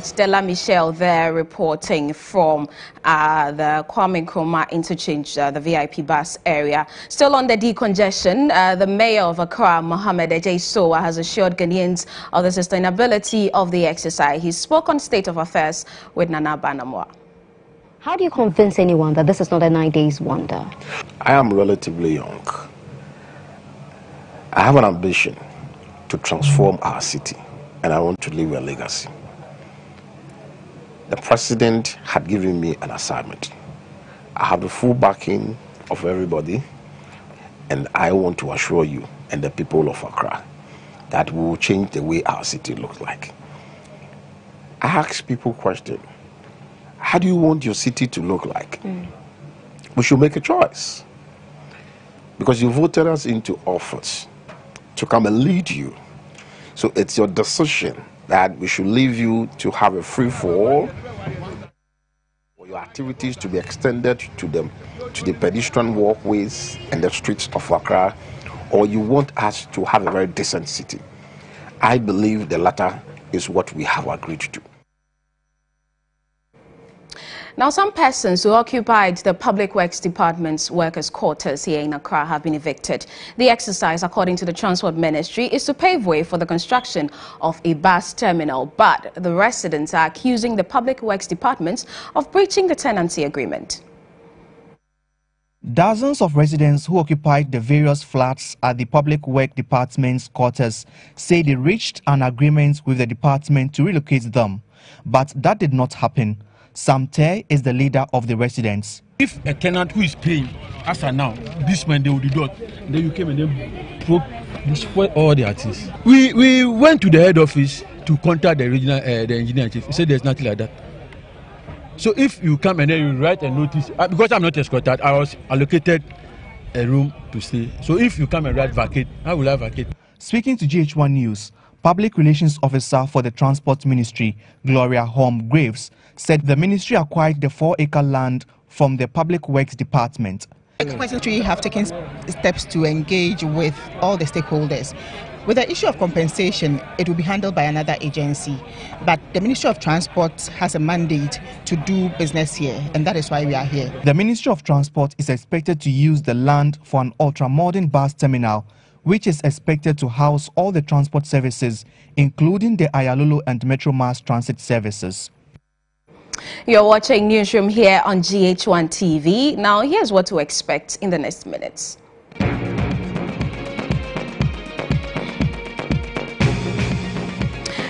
Stella Michelle there reporting from the Kwame Nkrumah interchange, the VIP bus area. Still on the decongestion, the mayor of Accra, Mohammed Ejay Sowa, has assured Ghanaians of the sustainability of the exercise. He spoke on State of Affairs with Nana Banamwa. How do you convince anyone that this is not a 9 days wonder? I am relatively young. I have an ambition to transform our city, and I want to leave a legacy. The president had given me an assignment. I have the full backing of everybody, and I want to assure you and the people of Accra that we will change the way our city looks like. I ask people question, how do you want your city to look like? We should make a choice. Because you voted us into office to come and lead you. So it's your decision that we should leave you to have a free-for-all, for your activities to be extended to the pedestrian walkways and the streets of Accra, or you want us to have a very decent city. I believe the latter is what we have agreed to. Now, some persons who occupied the Public Works Department's workers' quarters here in Accra have been evicted. The exercise, according to the Transport Ministry, is to pave way for the construction of a bus terminal. But the residents are accusing the Public Works Department of breaching the tenancy agreement. Dozens of residents who occupied the various flats at the Public Works Department's quarters say they reached an agreement with the department to relocate them. But that did not happen. Sam Tay is the leader of the residents. If a tenant who is paying, as of now, this man they would do that, then you came and then spoil all the artists. We went to the head office to contact the regional the engineer chief. He said there's nothing like that. So if you come and then you write a notice, because I'm not escorted, I was allocated a room to stay. So if you come and write vacate, how will I vacate? Speaking to GHOne News, Public Relations Officer for the Transport Ministry, Gloria Home Graves, said the ministry acquired the 4-acre land from the Public Works Department. The ministry have taken steps to engage with all the stakeholders. With the issue of compensation, it will be handled by another agency. But the Ministry of Transport has a mandate to do business here, and that is why we are here. The Ministry of Transport is expected to use the land for an ultra-modern bus terminal, which is expected to house all the transport services, including the Ayalulu and Metro Mass transit services. You're watching Newsroom here on GHOne TV. Now, here's what to expect in the next minutes.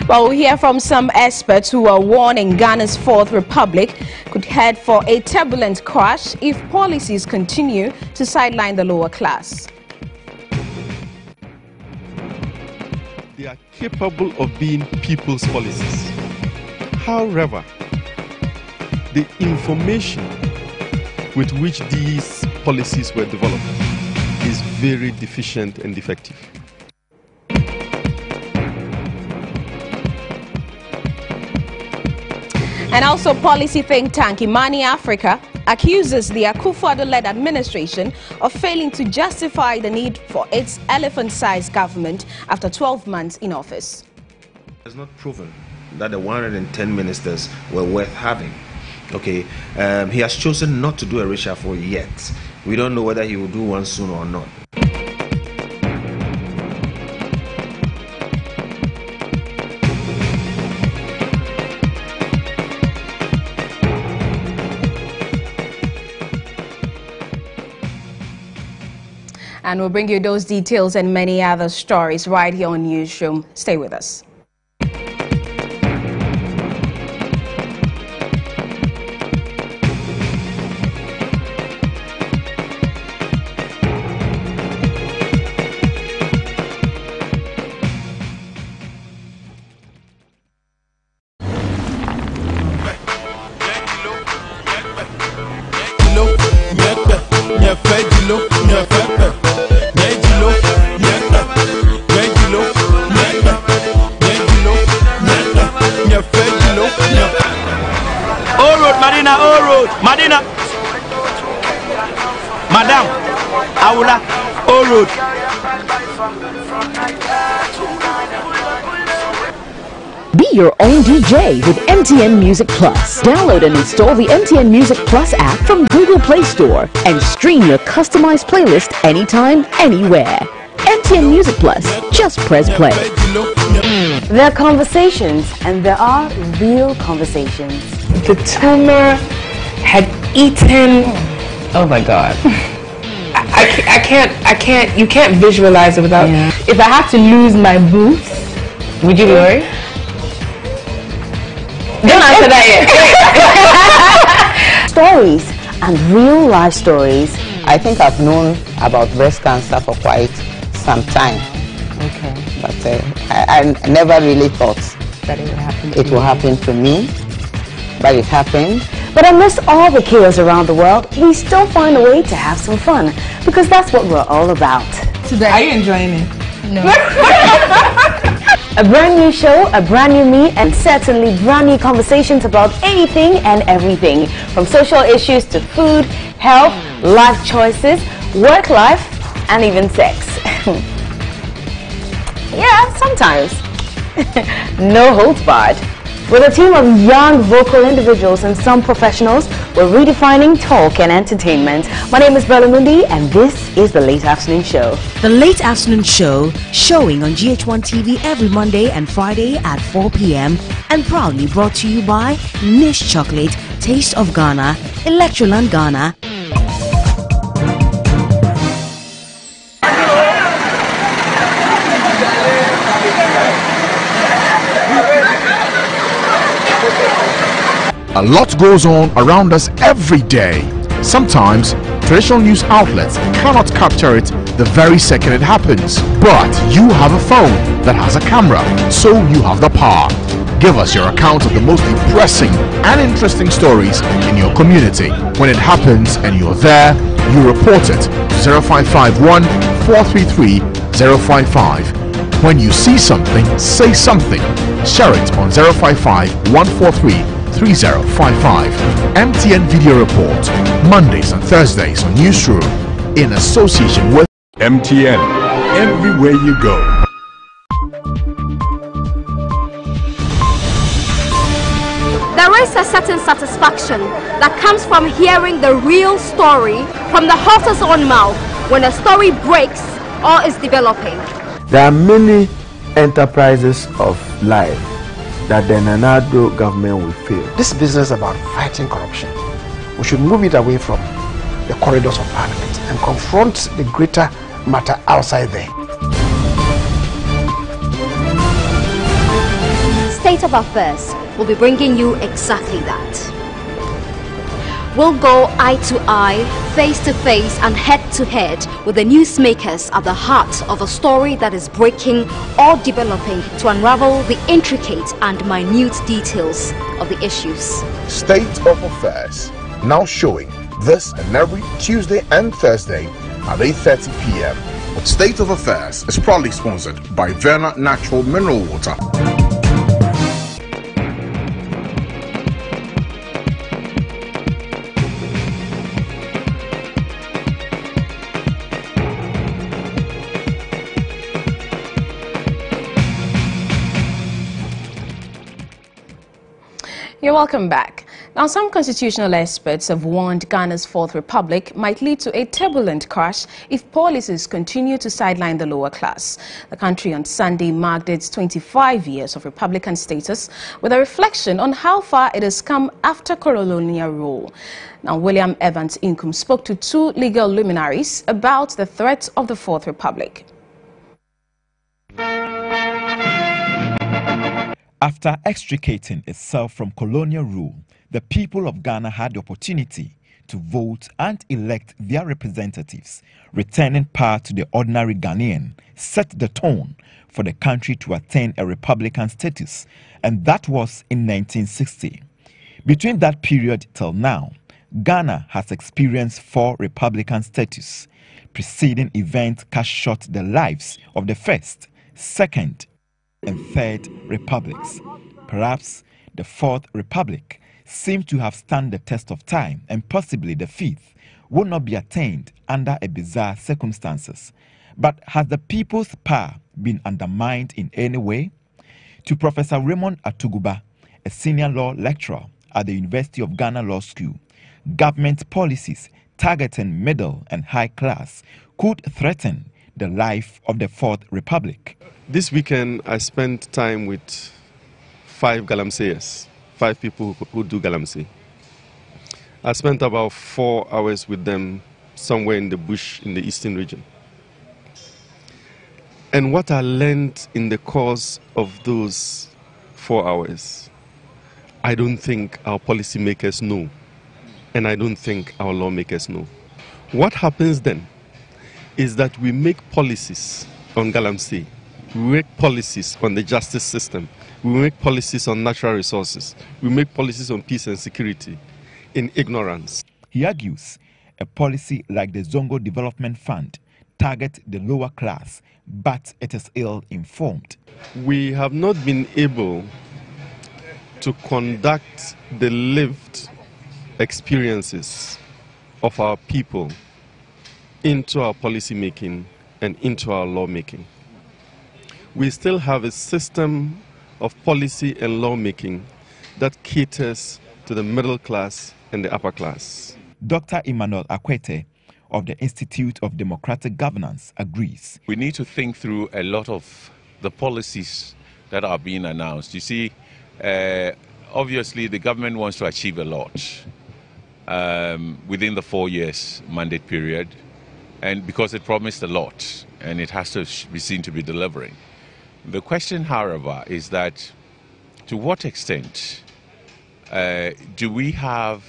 Well, we'll hear from some experts who are warning Ghana's Fourth Republic could head for a turbulent crash if policies continue to sideline the lower class. They are capable of being people's policies. However, the information with which these policies were developed is very deficient and defective. And also, policy think tank Imani Africa accuses the Akufo-Addo-led administration of failing to justify the need for its elephant-sized government after 12 months in office. It's not proven that the 110 ministers were worth having. Okay, he has chosen not to do a reshuffle yet. We don't know whether he will do one soon or not. And we'll bring you those details and many other stories right here on Newsroom. Stay with us. Madina, Madam, Aula, all road. Be your own DJ with MTN Music Plus. Download and install the MTN Music Plus app from Google Play Store and stream your customized playlist anytime, anywhere. MTN Music Plus. Just press play. There are conversations, and there are real conversations. The tumor had eaten. Oh my God. I can't, you can't visualize it without. Yeah. If I had to lose my boots, would you be worried? Don't answer that yet. Stories and real life stories. I think I've known about breast cancer for quite some time. Okay. But I never really thought that it will happen to me. But it happened. But amidst all the chaos around the world, we still find a way to have some fun, because that's what we're all about. Today, are you enjoying it? No. A brand new show, a brand new me, and certainly brand new conversations about anything and everything, from social issues to food, health, life choices, work life, and even sex. Yeah, sometimes. No holds barred. With a team of young vocal individuals and some professionals, we're redefining talk and entertainment. My name is Bella Mundi, and this is The Late Afternoon Show. The Late Afternoon Show, showing on GHOne TV every Monday and Friday at 4 p.m. and proudly brought to you by Niche Chocolate, Taste of Ghana, Electroland Ghana. A lot goes on around us every day. Sometimes, traditional news outlets cannot capture it the very second it happens. But you have a phone that has a camera, so you have the power. Give us your account of the most depressing and interesting stories in your community. When it happens and you're there, you report it to 0551 433 055. When you see something, say something. Share it on 055 143 3055. MTN Video Report, Mondays and Thursdays on Newsroom, in association with MTN, everywhere you go. There is a certain satisfaction that comes from hearing the real story from the horse's own mouth when a story breaks or is developing. There are many enterprises of life that the Nanado government will fail. This business about fighting corruption, we should move it away from the corridors of parliament and confront the greater matter outside there. State of Affairs will be bringing you exactly that. We'll go eye to eye, face to face, and head to head with the newsmakers at the heart of a story that is breaking or developing to unravel the intricate and minute details of the issues. State of Affairs, now showing this and every Tuesday and Thursday at 8:30 p.m. State of Affairs is proudly sponsored by Verna Natural Mineral Water. You're welcome back. Now, some constitutional experts have warned Ghana's Fourth Republic might lead to a turbulent crash if policies continue to sideline the lower class. The country on Sunday marked its 25 years of Republican status with a reflection on how far it has come after colonial rule. Now, William Evans Inkum spoke to two legal luminaries about the threat of the Fourth Republic. After extricating itself from colonial rule, the people of Ghana had the opportunity to vote and elect their representatives. Returning power to the ordinary Ghanaian set the tone for the country to attain a republican status, and that was in 1960. Between that period till now, Ghana has experienced 4 republican status. Preceding events cut short the lives of the first, second, and third republics. Perhaps the Fourth Republic seemed to have stood the test of time, and possibly the fifth would not be attained under a bizarre circumstances. But has the people's power been undermined in any way? To Professor Raymond Atuguba, a senior law lecturer at the University of Ghana Law School, government policies targeting middle and high class could threaten the life of the Fourth Republic. This weekend, I spent time with 5 galamseyers, 5 people who do galamsey. I spent about 4 hours with them somewhere in the bush in the eastern region. And what I learned in the course of those 4 hours, I don't think our policymakers know, and I don't think our lawmakers know. What happens then is that we make policies on galamsey, we make policies on the justice system, we make policies on natural resources, we make policies on peace and security in ignorance. He argues a policy like the Zongo Development Fund targets the lower class, but it is ill-informed. We have not been able to conduct the lived experiences of our people into our policy making and into our lawmaking. We still have a system of policy and lawmaking that caters to the middle class and the upper class. Dr. Emmanuel Akwete of the Institute of Democratic Governance agrees. We need to think through a lot of the policies that are being announced. You see, obviously the government wants to achieve a lot within the 4 years mandate period, and because it promised a lot and it has to be seen to be delivering. The question, however, is that to what extent do we have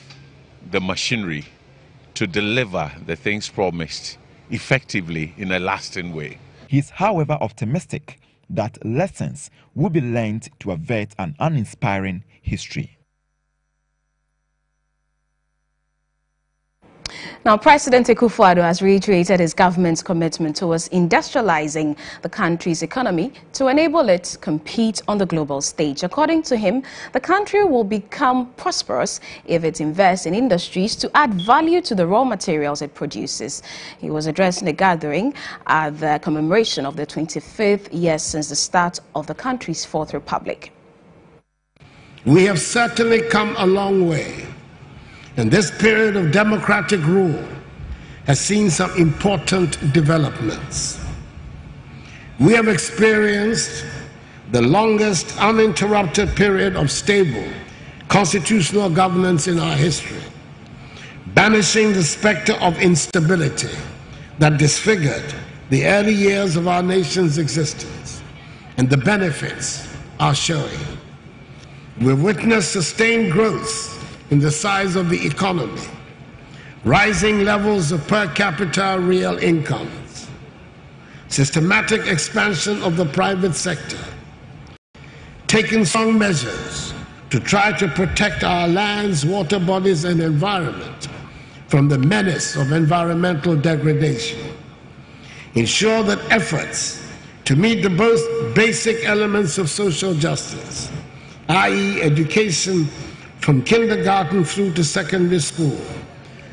the machinery to deliver the things promised effectively in a lasting way? He is, however, optimistic that lessons will be learned to avert an uninspiring history. Now, President Akufo-Addo has reiterated his government's commitment towards industrializing the country's economy to enable it to compete on the global stage. According to him, the country will become prosperous if it invests in industries to add value to the raw materials it produces. He was addressing a gathering at the commemoration of the 25th year since the start of the country's Fourth Republic. We have certainly come a long way. And this period of democratic rule has seen some important developments. We have experienced the longest uninterrupted period of stable constitutional governance in our history, banishing the specter of instability that disfigured the early years of our nation's existence, and the benefits are showing. We've witnessed sustained growth in the size of the economy, rising levels of per capita real incomes, systematic expansion of the private sector, taking strong measures to try to protect our lands, water bodies, and environment from the menace of environmental degradation, ensure that efforts to meet the most basic elements of social justice, i.e. education from kindergarten through to secondary school,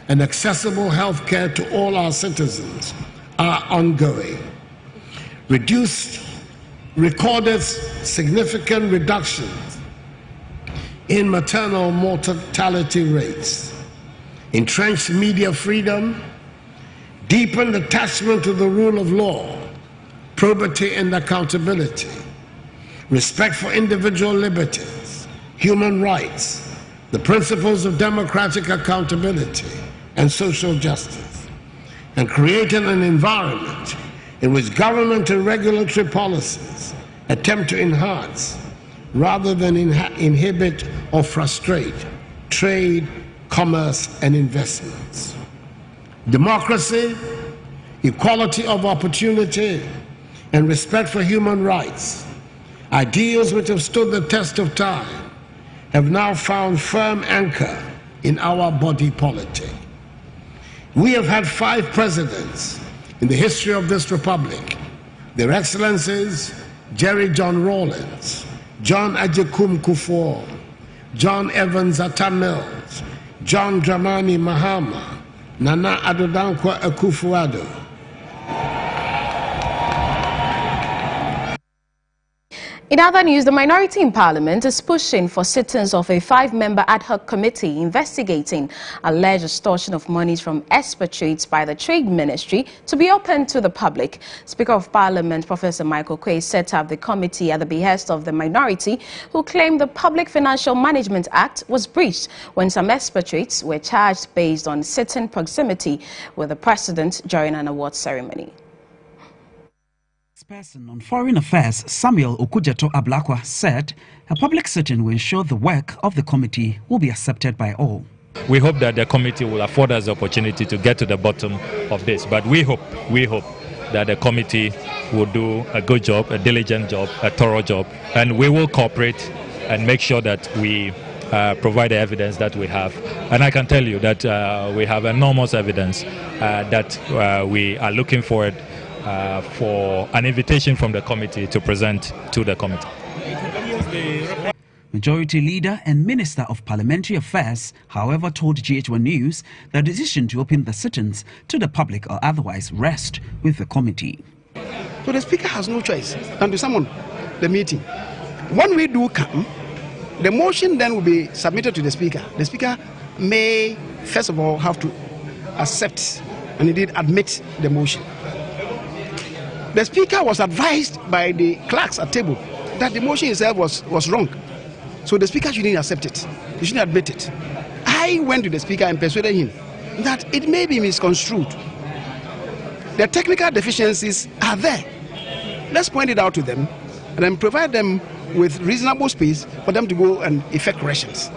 and accessible health care to all our citizens, are ongoing. Recorded significant reductions in maternal mortality rates, entrenched media freedom, deepened attachment to the rule of law, probity and accountability, respect for individual liberties, human rights, the principles of democratic accountability and social justice, and creating an environment in which government and regulatory policies attempt to enhance rather than inhibit or frustrate trade, commerce, and investments. Democracy, equality of opportunity, and respect for human rights, ideals which have stood the test of time, have now found firm anchor in our body politic. We have had 5 presidents in the history of this republic. Their Excellencies Jerry John Rawlings, John Agyekum Kufuor, John Evans Atta Mills, John Dramani Mahama, Nana Addo Dankwa Akufo-Addo. In other news, the minority in Parliament is pushing for sittings of a 5-member ad hoc committee investigating alleged extortion of monies from expatriates by the Trade Ministry to be open to the public. Speaker of Parliament, Professor Michael Quay, set up the committee at the behest of the minority, who claimed the Public Financial Management Act was breached when some expatriates were charged based on sitting proximity with the president during an award ceremony. Person on Foreign Affairs, Samuel Okujeto Ablakwa, said a public sitting will ensure the work of the committee will be accepted by all. We hope that the committee will afford us the opportunity to get to the bottom of this, but we hope that the committee will do a good job, a diligent job, a thorough job, and we will cooperate and make sure that we provide the evidence that we have. And I can tell you that we have enormous evidence that we are looking forward for an invitation from the committee to present to the committee. Majority Leader and Minister of Parliamentary Affairs, however, told GHOne News the decision to open the sittings to the public or otherwise rest with the committee. So the Speaker has no choice than to summon the meeting. When we do come, the motion then will be submitted to the Speaker. The Speaker may, first of all, have to accept and indeed admit the motion. The Speaker was advised by the clerks at table that the motion itself was wrong. So the Speaker shouldn't accept it. He shouldn't admit it. I went to the Speaker and persuaded him that it may be misconstrued. The technical deficiencies are there. Let's point it out to them and then provide them with reasonable space for them to go and effect corrections.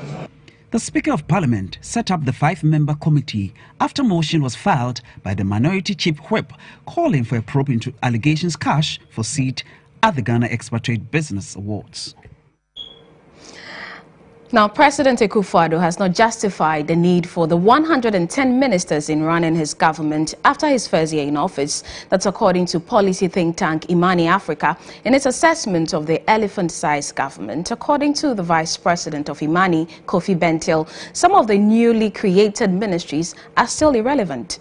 The Speaker of Parliament set up the 5-member committee after motion was filed by the Minority Chief Whip calling for a probe into allegations cash for seat at the Ghana Expatriate Business Awards. Now, President Akufo-Addo has not justified the need for the 110 ministers in running his government after his first year in office. That's according to policy think tank Imani Africa in its assessment of the elephant-sized government. According to the Vice President of Imani, Kofi Bentil, some of the newly created ministries are still irrelevant.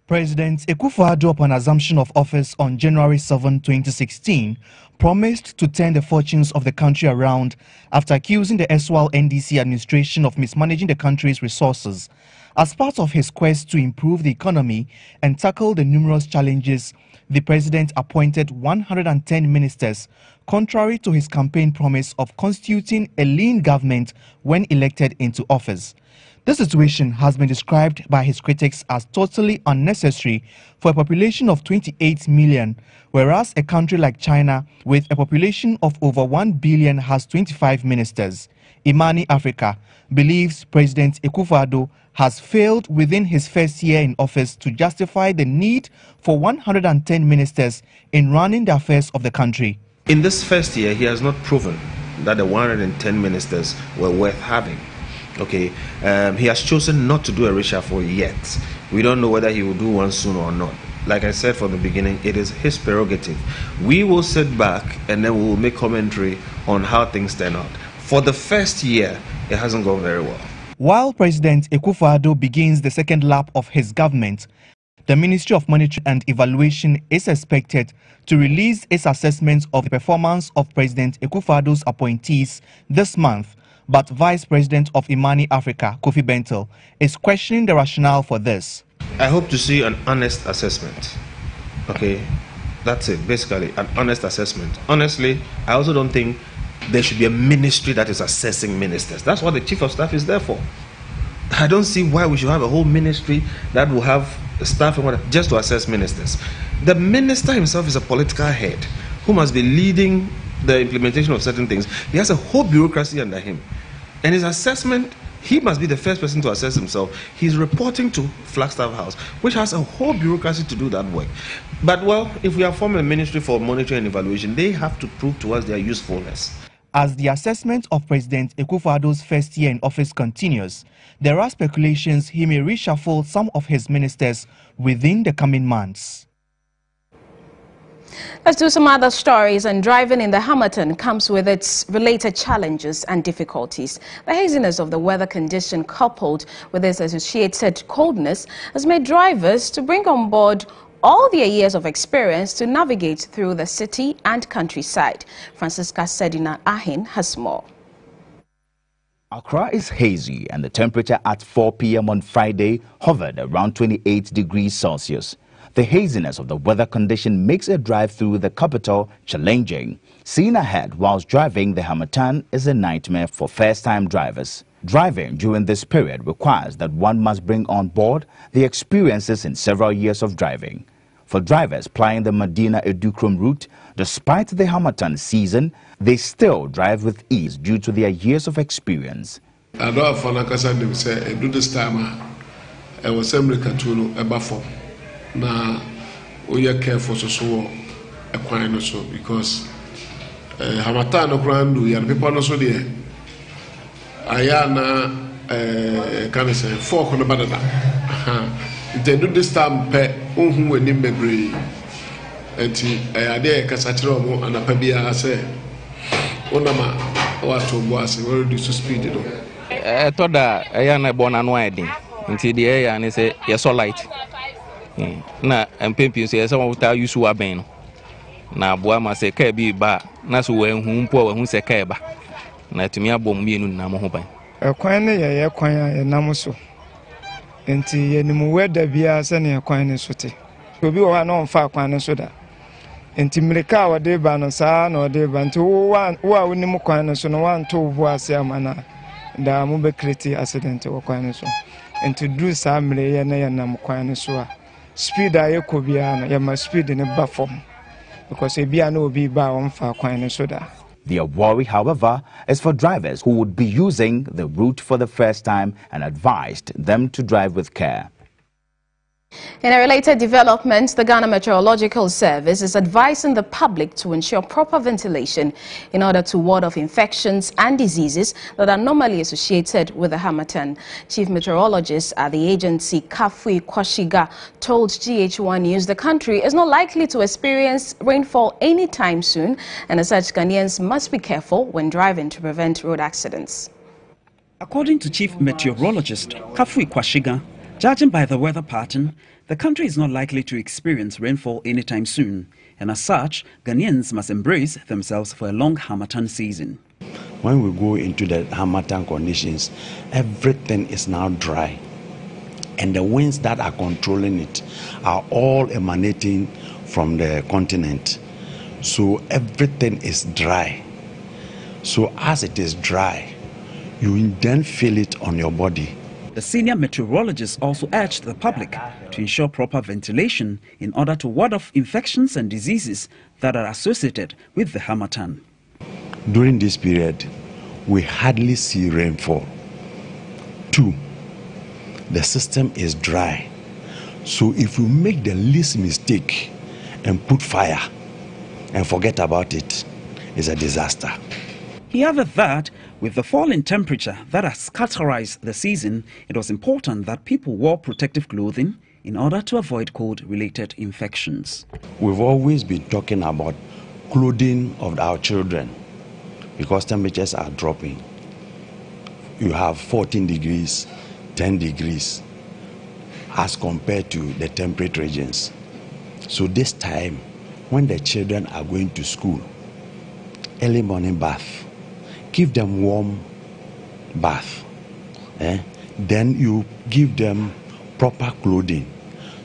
President Akufo-Addo, upon assumption of office on January 7, 2016, promised to turn the fortunes of the country around after accusing the erstwhile NDC administration of mismanaging the country's resources. As part of his quest to improve the economy and tackle the numerous challenges, the president appointed 110 ministers, contrary to his campaign promise of constituting a lean government when elected into office. This situation has been described by his critics as totally unnecessary for a population of 28 million, whereas a country like China, with a population of over 1 billion, has 25 ministers. Imani Africa believes President Akufo-Addo has failed within his first year in office to justify the need for 110 ministers in running the affairs of the country. In this first year, he has not proven that the 110 ministers were worth having. Okay, he has chosen not to do a reshuffle yet. We don't know whether he will do one soon or not. Like I said from the beginning, it is his prerogative. We will sit back and then we will make commentary on how things turn out. For the first year, it hasn't gone very well. While President Akufo-Addo begins the second lap of his government, the Ministry of Monetary and Evaluation is expected to release its assessment of the performance of President Akufo-Addo's appointees this month. But Vice President of Imani Africa, Kofi Bentil, is questioning the rationale for this. I hope to see an honest assessment. Okay, that's it, basically, an honest assessment. Honestly, I also don't think there should be a ministry that is assessing ministers. That's what the Chief of Staff is there for. I don't see why we should have a whole ministry that will have staff and whatever, just to assess ministers. The minister himself is a political head who must be leading the implementation of certain things. He has a whole bureaucracy under him. And his assessment, he must be the first person to assess himself. He's reporting to Flagstaff House, which has a whole bureaucracy to do that work. But, well, if we are forming a ministry for monitoring and evaluation, they have to prove to us their usefulness. As the assessment of President Akufo-Addo's first year in office continues, there are speculations he may reshuffle some of his ministers within the coming months. Let's do some other stories. And driving in the Hamilton comes with its related challenges and difficulties. The haziness of the weather condition coupled with its associated coldness has made drivers to bring on board all their years of experience to navigate through the city and countryside. Francisca Sedina Ahin has more. Accra is hazy and the temperature at 4 p.m. on Friday hovered around 28 degrees Celsius. The haziness of the weather condition makes a drive through the capital challenging. Seeing ahead whilst driving the Harmattan is a nightmare for first-time drivers. Driving during this period requires that one must bring on board the experiences in several years of driving. For drivers plying the Medina-Edukrom route, despite the Harmattan season, they still drive with ease due to their years of experience. I don't have say do this time. I was America to a buffer. Now we are careful so a quite so because Harmattan no grand we are people no so there. Ayana can say 4 on the banana. They do this time pe unhu we nim bebre. Enti ade kasachiro mo anapabia say onama wato boase we reduce speed do. Toda ayana bona no edin. Nti de ya ne say yeso light. Na empempin say yeso wuta use wa ben no. Na boa ma say ka bi ba na so we hu mpo we hu say ka ba. Na tumi abom mienu na mo ho ban. Ekwan ne ye kwan ya nam so. Enti yenimu weda bia se ne kwan ne so te. Obi wo na onfa kwan ne so da. Enti mreka wa de ba no saa na de ba nti wo a wonimu kwan ne so no wan to bo ase amana da mo be create accident wo kwan ne so. Enti du saa mre ye na ye nam kwan ne so a speed a ye ko bia no ye ma speed ne ba form because e bia na obi ba onfa kwan ne so da. Their worry, however, is for drivers who would be using the route for the first time and advised them to drive with care. In a related development, the Ghana Meteorological Service is advising the public to ensure proper ventilation in order to ward off infections and diseases that are normally associated with the Harmattan. Chief Meteorologist at the agency, Kafui Kwashiga, told GHOne News the country is not likely to experience rainfall anytime soon, and as such, Ghanaians must be careful when driving to prevent road accidents. According to Chief Meteorologist Kafui Kwashiga, judging by the weather pattern, the country is not likely to experience rainfall anytime soon, and as such, Ghanaians must embrace themselves for a long Harmattan season. When we go into the Harmattan conditions, everything is now dry, and the winds that are controlling it are all emanating from the continent. So everything is dry. So as it is dry, you then feel it on your body. The senior meteorologist also urged the public to ensure proper ventilation in order to ward off infections and diseases that are associated with the Harmattan. During this period, we hardly see rainfall. 2, the system is dry. So if you make the least mistake and put fire and forget about it, it's a disaster. He added that with the fall in temperature that has characterized the season, it was important that people wore protective clothing in order to avoid cold-related infections. We've always been talking about clothing of our children because temperatures are dropping. You have 14 degrees, 10 degrees as compared to the temperate regions. So this time, when the children are going to school, early morning bath, give them warm bath. Then you give them proper clothing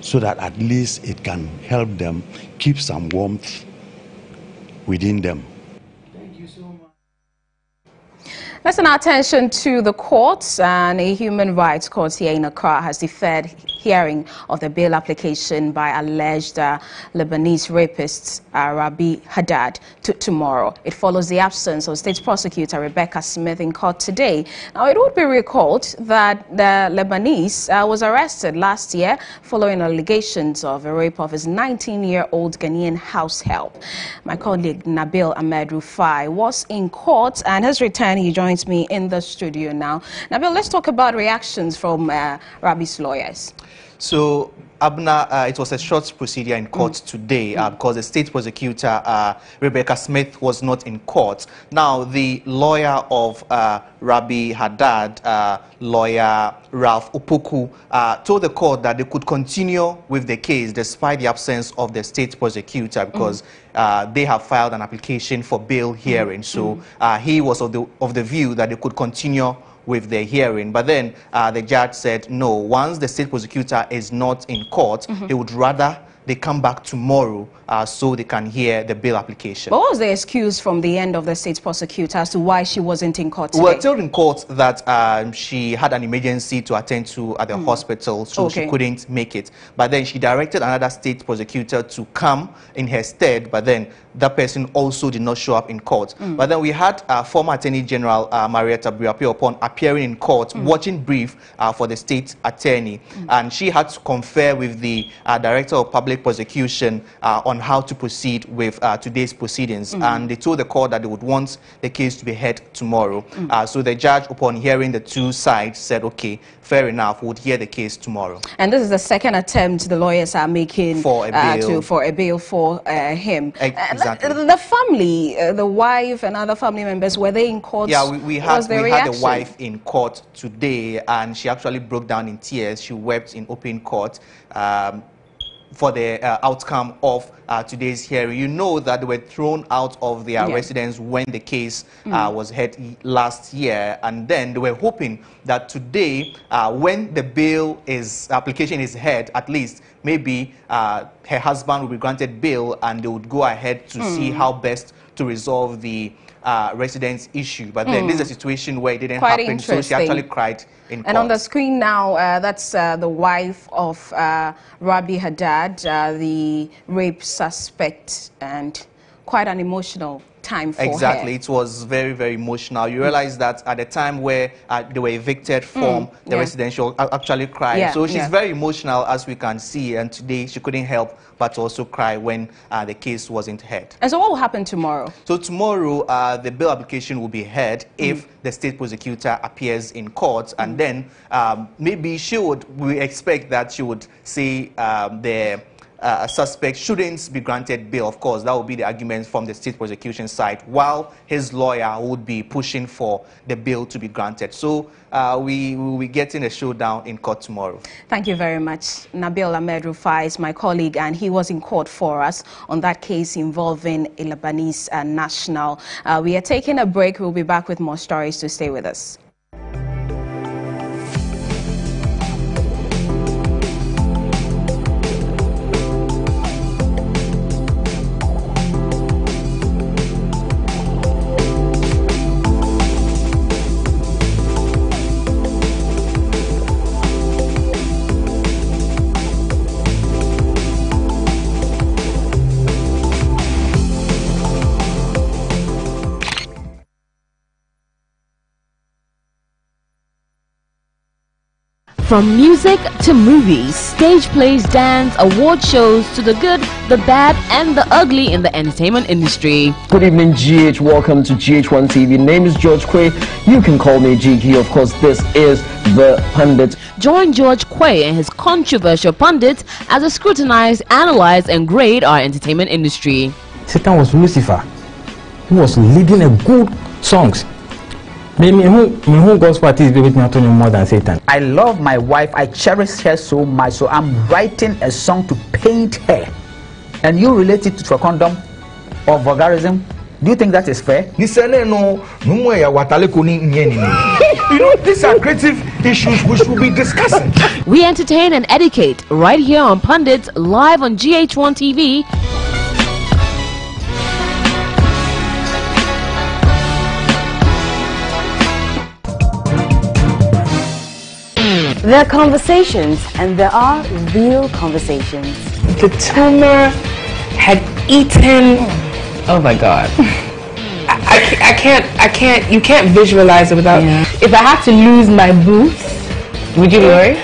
so that at least it can help them keep some warmth within them. Let's turn our attention to the courts, and a human rights court here in Accra has deferred hearing of the bail application by alleged Lebanese rapist Rabi Haddad to tomorrow. It follows the absence of State Prosecutor Rebecca Smith in court today. Now, it would be recalled that the Lebanese was arrested last year following allegations of a rape of his 19-year-old Ghanaian house help. My colleague Nabil Ahmed Rufai was in court and has returned. He joins me in the studio now. Nabil, let's talk about reactions from Rabi's lawyers. So Abner, it was a short procedure in court today because the state prosecutor, Rebecca Smith, was not in court. Now, the lawyer of Rabbi Haddad, lawyer Ralph Opoku, told the court that they could continue with the case despite the absence of the state prosecutor because they have filed an application for bail hearing. So he was of the view that they could continue with the hearing, but then the judge said no. Once the state prosecutor is not in court, they would rather they come back tomorrow so they can hear the bail application. But what was the excuse from the end of the state prosecutor as to why she wasn't in court today? Well, told in court that she had an emergency to attend to at the hospital, so she couldn't make it. But then she directed another state prosecutor to come in her stead, but then that person also did not show up in court. But then we had former Attorney General Marietta Briapio upon appearing in court, watching brief for the state attorney, and she had to confer with the Director of Public Prosecution on how to proceed with today's proceedings. And they told the court that they would want the case to be heard tomorrow. So the judge, upon hearing the two sides, said, okay, fair enough, we'll hear the case tomorrow. And this is the second attempt the lawyers are making for a bail for him. Exactly. The family, the wife and other family members, were they in court? Yeah, we had the wife in court today, and she actually broke down in tears. She wept in open court for the outcome of today's hearing. You know that they were thrown out of their residence when the case was heard last year, and then they were hoping that today, when the bail application is heard, at least maybe her husband will be granted bail, and they would go ahead to see how best to resolve the residence issue. But then this is a situation where it didn't happen, so she actually cried in court. And on the screen now, that's the wife of Rabbi Haddad, the rape suspect, and quite an emotional time for her. It was very, very emotional. You realize that at the time where they were evicted from the residential, actually cried. So she's very emotional, as we can see, and today she couldn't help but also cry when the case wasn't heard. And so what will happen tomorrow? So tomorrow, the bail application will be heard if the state prosecutor appears in court, and then maybe we expect that she would say the suspect shouldn't be granted bail. Of course, that would be the argument from the state prosecution side, while his lawyer would be pushing for the bail to be granted. So we will be getting a showdown in court tomorrow. Thank you very much. Nabil Ahmed Rufai is my colleague, and he was in court for us on that case involving a Lebanese national. We are taking a break. We'll be back with more stories, to stay with us. From music to movies, stage plays, dance, award shows, to the good, the bad, and the ugly in the entertainment industry. Good evening, GH. Welcome to GH1 TV. Name is George Quay. You can call me GQ. Of course, this is The Pundit. Join George Quay and his controversial pundits as they scrutinize, analyze, and grade our entertainment industry. Satan was Lucifer. He was leading a good songs. Who gospel artist be with me more than Satan? I love my wife. I cherish her so much. So I'm writing a song to paint her. And you relate it to a condom or vulgarism? Do you think that is fair? You know, these are creative issues we should be discussing. We entertain and educate right here on Pundits, live on GH1 TV. There are conversations, and there are real conversations. The tumor had eaten. Oh my God! I can't. You can't visualize it without. Yeah. If I had to lose my booth, would you worry?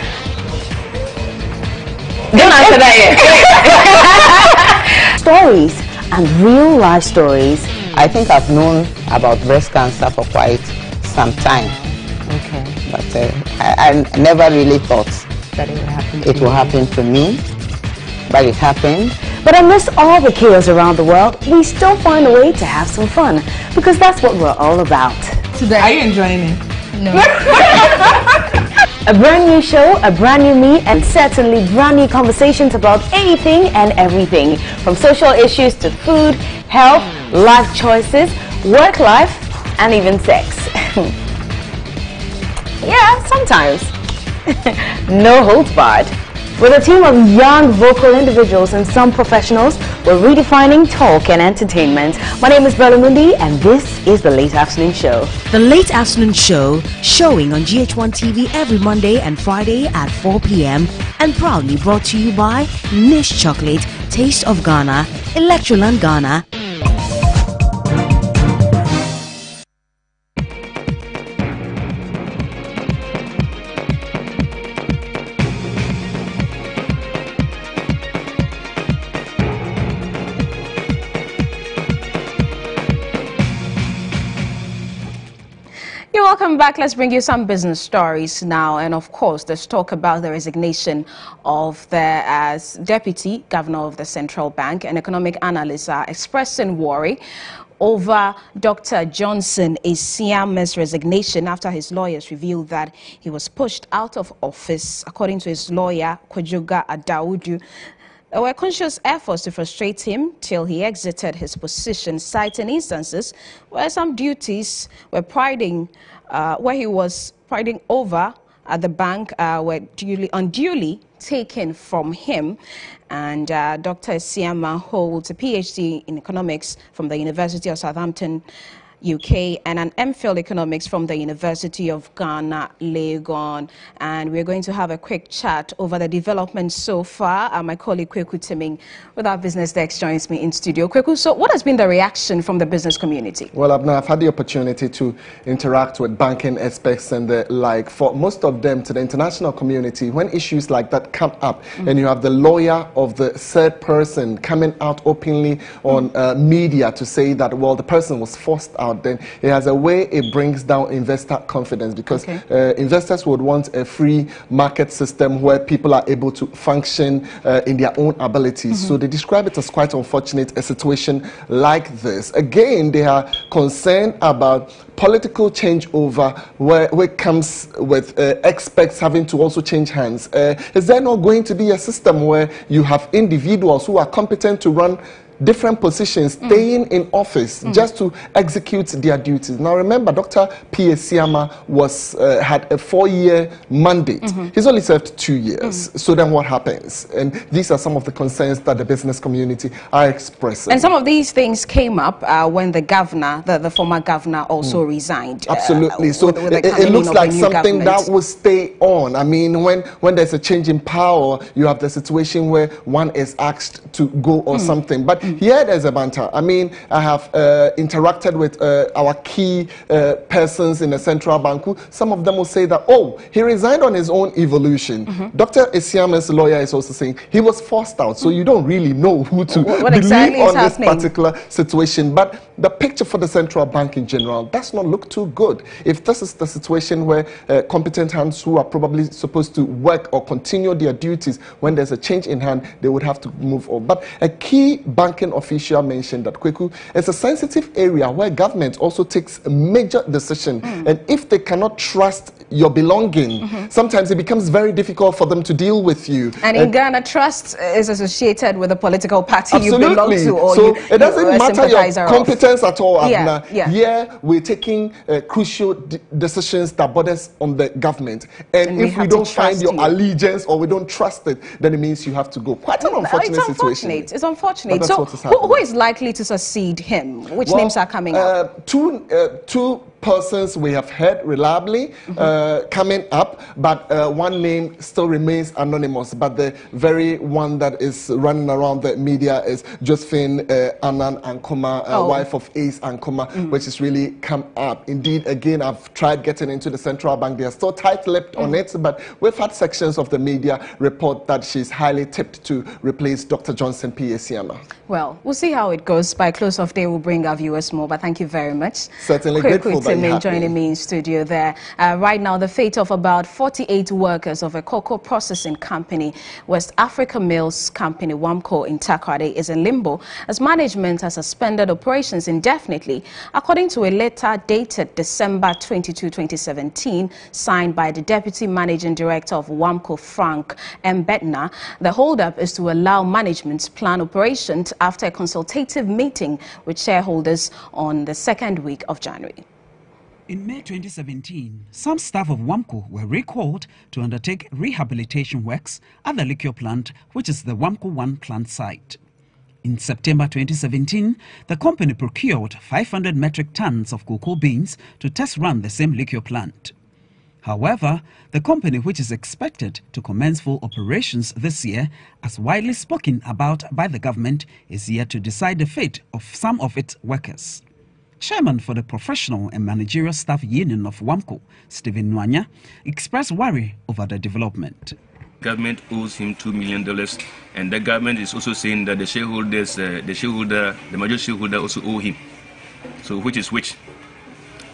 Don't answer that yet. Stories and real life stories. I think I've known about breast cancer for quite some time. Okay. But I never really thought that it would happen to It you? will happen to me, but it happened. But amidst all the chaos around the world, we still find a way to have some fun, because that's what we're all about. Today. Are you enjoying it? No. A brand new show, a brand new me, and certainly brand new conversations about anything and everything, from social issues to food, health, life choices, work life, and even sex. Yeah, sometimes. No holds barred. With a team of young vocal individuals and some professionals, we're redefining talk and entertainment. My name is Bella Mundi, and this is The Late Afternoon Show. The Late Afternoon Show, showing on GH1 TV every Monday and Friday at 4 p.m. and proudly brought to you by Niche Chocolate, Taste of Ghana, Electroland Ghana. Welcome back. Let's bring you some business stories now. And of course, let's talk about the resignation of the Deputy Governor of the Central Bank. And economic analysts are expressing worry over Dr. Johnson Esiama's resignation after his lawyers revealed that he was pushed out of office. According to his lawyer, Kwajuga Adaudu, there were conscious efforts to frustrate him till he exited his position, citing instances where some duties were where he was presiding over at the bank were unduly taken from him. And Dr. Esiama holds a PhD in economics from the University of Southampton, UK, and an MPhil economics from the University of Ghana, Legon. And we're going to have a quick chat over the developments so far. My colleague Kweku Timing with our business desk joins me in studio. Kweku, so what has been the reaction from the business community? Well, I've had the opportunity to interact with banking experts and the like. For most of them, to the international community, when issues like that come up, and you have the lawyer of the third person coming out openly on media to say that, well, the person was forced out, then it has a way it brings down investor confidence, because investors would want a free market system where people are able to function in their own abilities. So they describe it as quite unfortunate, a situation like this. Again, they are concerned about political changeover where it comes with experts having to also change hands. Is there not going to be a system where you have individuals who are competent to run different positions, staying in office just to execute their duties? Now remember, Dr. P. Esiama had a 4-year mandate. He's only served 2 years. So then what happens? And these are some of the concerns that the business community are expressing. And some of these things came up when the governor, the former governor, also resigned. Absolutely. So it looks like something that will stay on. I mean, when there's a change in power, you have the situation where one is asked to go or something. But here there's a banter. I mean, I have interacted with our key persons in the central bank who, some of them will say that, oh, he resigned on his own evolution. Dr. Esiama's lawyer is also saying he was forced out. So you don't really know who to believe exactly on this particular situation. But the picture for the central bank in general does not look too good. If this is the situation where competent hands who are probably supposed to work or continue their duties, when there's a change in hand, they would have to move on. But a key banking official mentioned that, Kweku, it's a sensitive area where government also takes a major decision. And if they cannot trust your belonging, sometimes it becomes very difficult for them to deal with you. And in Ghana, trust is associated with the political party you belong to. Or so it doesn't matter your of. competence at all, Abna. Yeah. We're taking crucial decisions that borders on the government. And if we don't find your allegiance or we don't trust it, then it means you have to go. Quite an unfortunate situation. It's unfortunate. So who is likely to succeed him? Which names are coming up? Two persons we have heard reliably coming up, but one name still remains anonymous. But the very one that is running around the media is Josephine Annan Ankoma, wife of Ace Ankoma, which has really come up. Indeed, again, I've tried getting into the central bank. They are still tight-lipped on it, but we've had sections of the media report that she's highly tipped to replace Dr. Johnson P. Esiama. Well, we'll see how it goes. By close of day, we'll bring our viewers more, but thank you very much. Certainly grateful by Remain joining me in studio there. Right now, the fate of about 48 workers of a cocoa processing company, West Africa Mills Company, WAMCO, in Takoradi is in limbo as management has suspended operations indefinitely, according to a letter dated December 22, 2017, signed by the Deputy Managing Director of WAMCO, Frank Mbetna. The holdup is to allow management to plan operations after a consultative meeting with shareholders on the second week of January. In May 2017, some staff of WAMCO were recalled to undertake rehabilitation works at the liquor plant, which is the WAMCO 1 plant site. In September 2017, the company procured 500 metric tons of cocoa beans to test run the same liquor plant. However, the company, which is expected to commence full operations this year, as widely spoken about by the government, is yet to decide the fate of some of its workers. Chairman for the Professional and Managerial Staff Union of WAMCO, Stephen Nwanya, expressed worry over the development. Government owes him $2 million, and the government is also saying that the shareholders, the major shareholder also owe him. So which is which?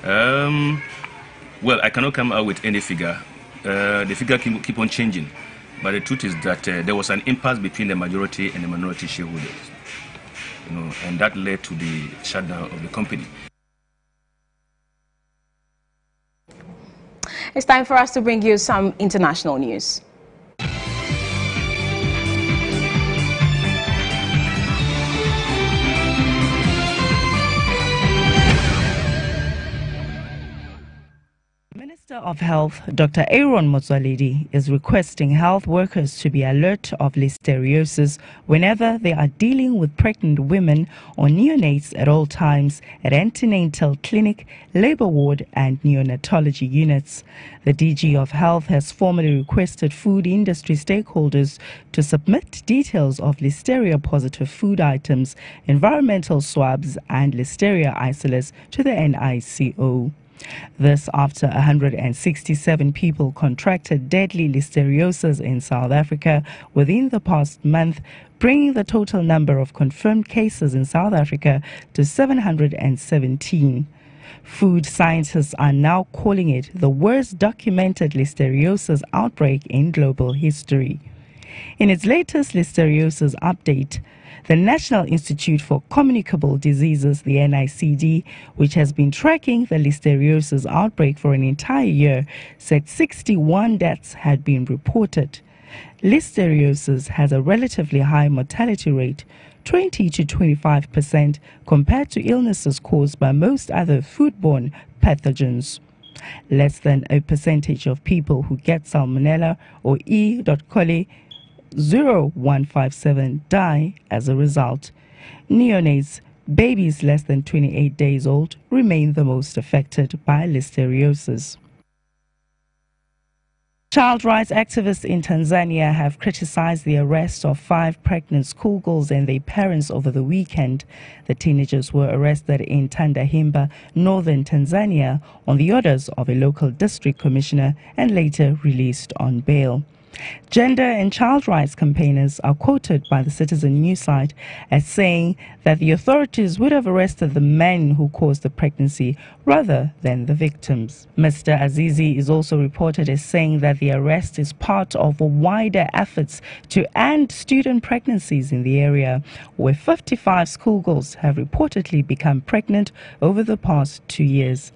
Well, I cannot come out with any figure. The figure keep on changing. But the truth is that there was an impasse between the majority and the minority shareholders. And that led to the shutdown of the company. It's time for us to bring you some international news. Minister of Health, Dr. Aaron Motsoaledi, is requesting health workers to be alert of listeriosis whenever they are dealing with pregnant women or neonates at all times at antenatal clinic, labor ward and neonatology units. The DG of Health has formally requested food industry stakeholders to submit details of listeria-positive food items, environmental swabs and listeria isolates to the NICO. This after 167 people contracted deadly listeriosis in South Africa within the past month, bringing the total number of confirmed cases in South Africa to 717. Food scientists are now calling it the worst documented listeriosis outbreak in global history. In its latest listeriosis update, the National Institute for Communicable Diseases, the NICD, which has been tracking the listeriosis outbreak for an entire year, said 61 deaths had been reported. Listeriosis has a relatively high mortality rate, 20 to 25%, compared to illnesses caused by most other foodborne pathogens. Less than a percentage of people who get Salmonella or E. coli 0157 die as a result. Neonates, babies less than 28 days old, remain the most affected by listeriosis. Child rights activists in Tanzania have criticized the arrest of 5 pregnant schoolgirls and their parents over the weekend. The teenagers were arrested in Tandahimba, northern Tanzania, on the orders of a local district commissioner and later released on bail. Gender and child rights campaigners are quoted by the Citizen news site as saying that the authorities would have arrested the men who caused the pregnancy rather than the victims. Mr. Azizi is also reported as saying that the arrest is part of wider efforts to end student pregnancies in the area, where 55 schoolgirls have reportedly become pregnant over the past 2 years.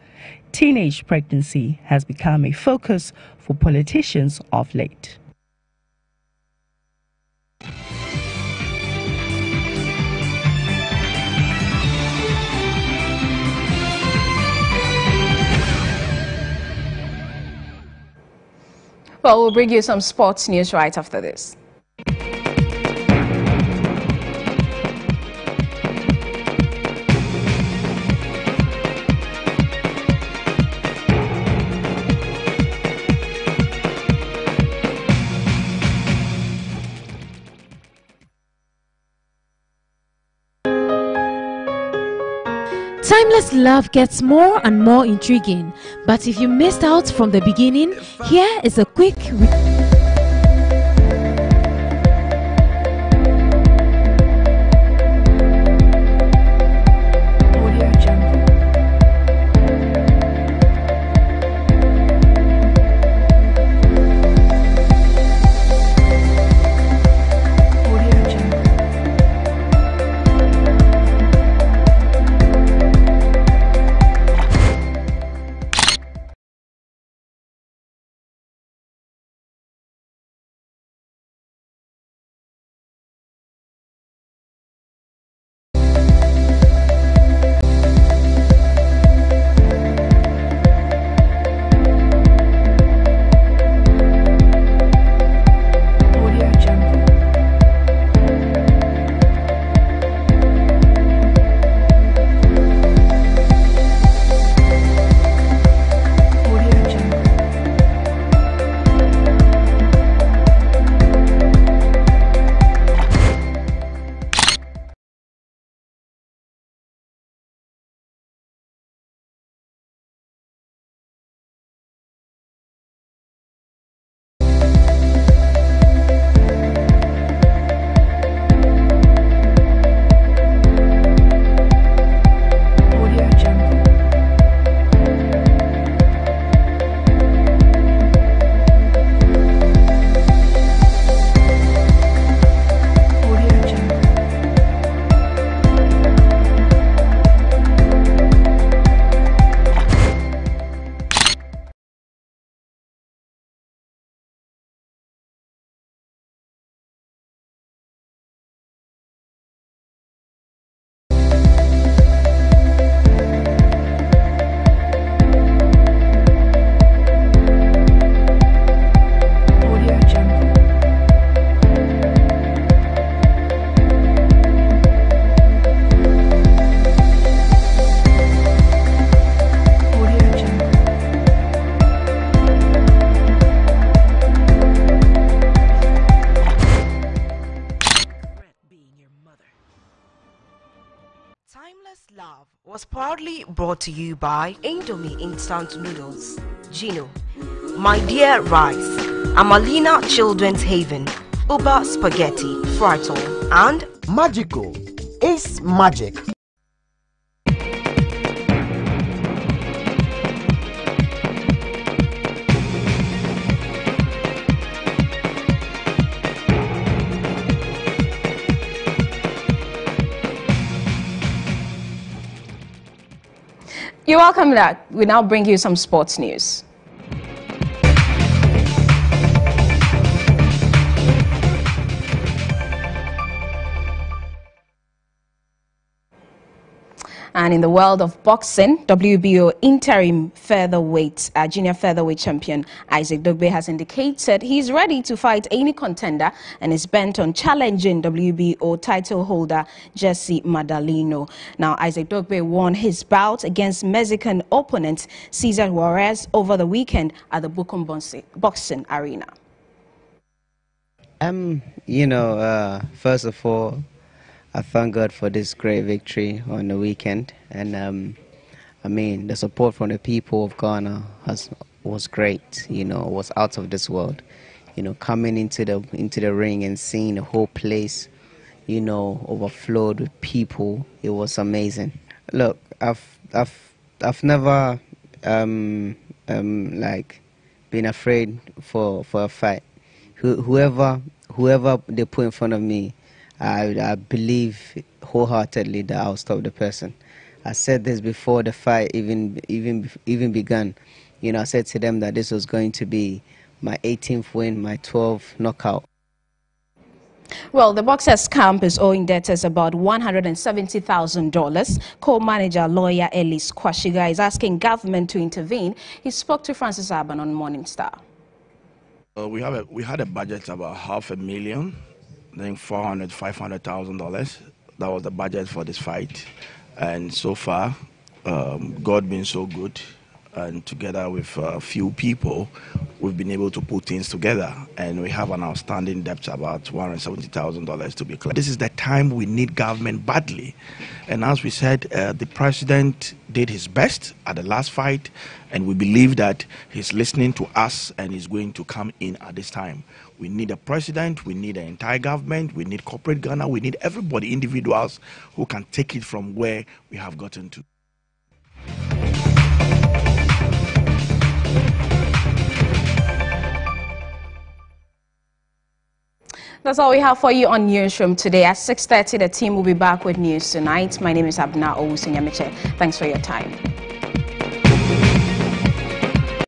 Teenage pregnancy has become a focus for politicians of late. Well, we'll bring you some sports news right after this. Timeless love gets more and more intriguing, but if you missed out from the beginning, here is a quick was proudly brought to you by Indomie Instant Noodles, GHOne, My Dear Rice, Amalina Children's Haven, Uber Spaghetti, Fritol, and Magical Ace Magic. You're welcome back. We now bring you some sports news. And in the world of boxing, WBO interim featherweight, junior featherweight champion Isaac Dogbe has indicated he's ready to fight any contender and is bent on challenging WBO title holder Jesse Madalino. Now, Isaac Dogbe won his bout against Mexican opponent Cesar Juarez over the weekend at the Bukom Boxing Arena. First of all, I thank God for this great victory on the weekend, and the support from the people of Ghana was great. Was out of this world. Coming into the ring and seeing the whole place, overflowed with people. It was amazing. Look, I've never been afraid for a fight. Whoever they put in front of me, I believe wholeheartedly that I'll stop the person. I said this before the fight even began. I said to them that this was going to be my 18th win, my 12th knockout. Well, the boxers' camp is owing debtors about $170,000. Co-manager lawyer Ellis Kwashiga is asking government to intervene. He spoke to Francis Aban on Morning Star. We had a budget about $500,000. I think $500,000. That was the budget for this fight, and so far, God been so good, and together with a few people, we've been able to put things together, and we have an outstanding debt about $170,000 to be clear. This is the time we need government badly, and as we said, the president did his best at the last fight, and we believe that he's listening to us and he's going to come in at this time. We need a president, we need an entire government, we need corporate Ghana, we need everybody, individuals who can take it from where we have gotten to. That's all we have for you on Newsroom today. At 6:30, the team will be back with news tonight. My name is Abna Owusunyamiche. Thanks for your time.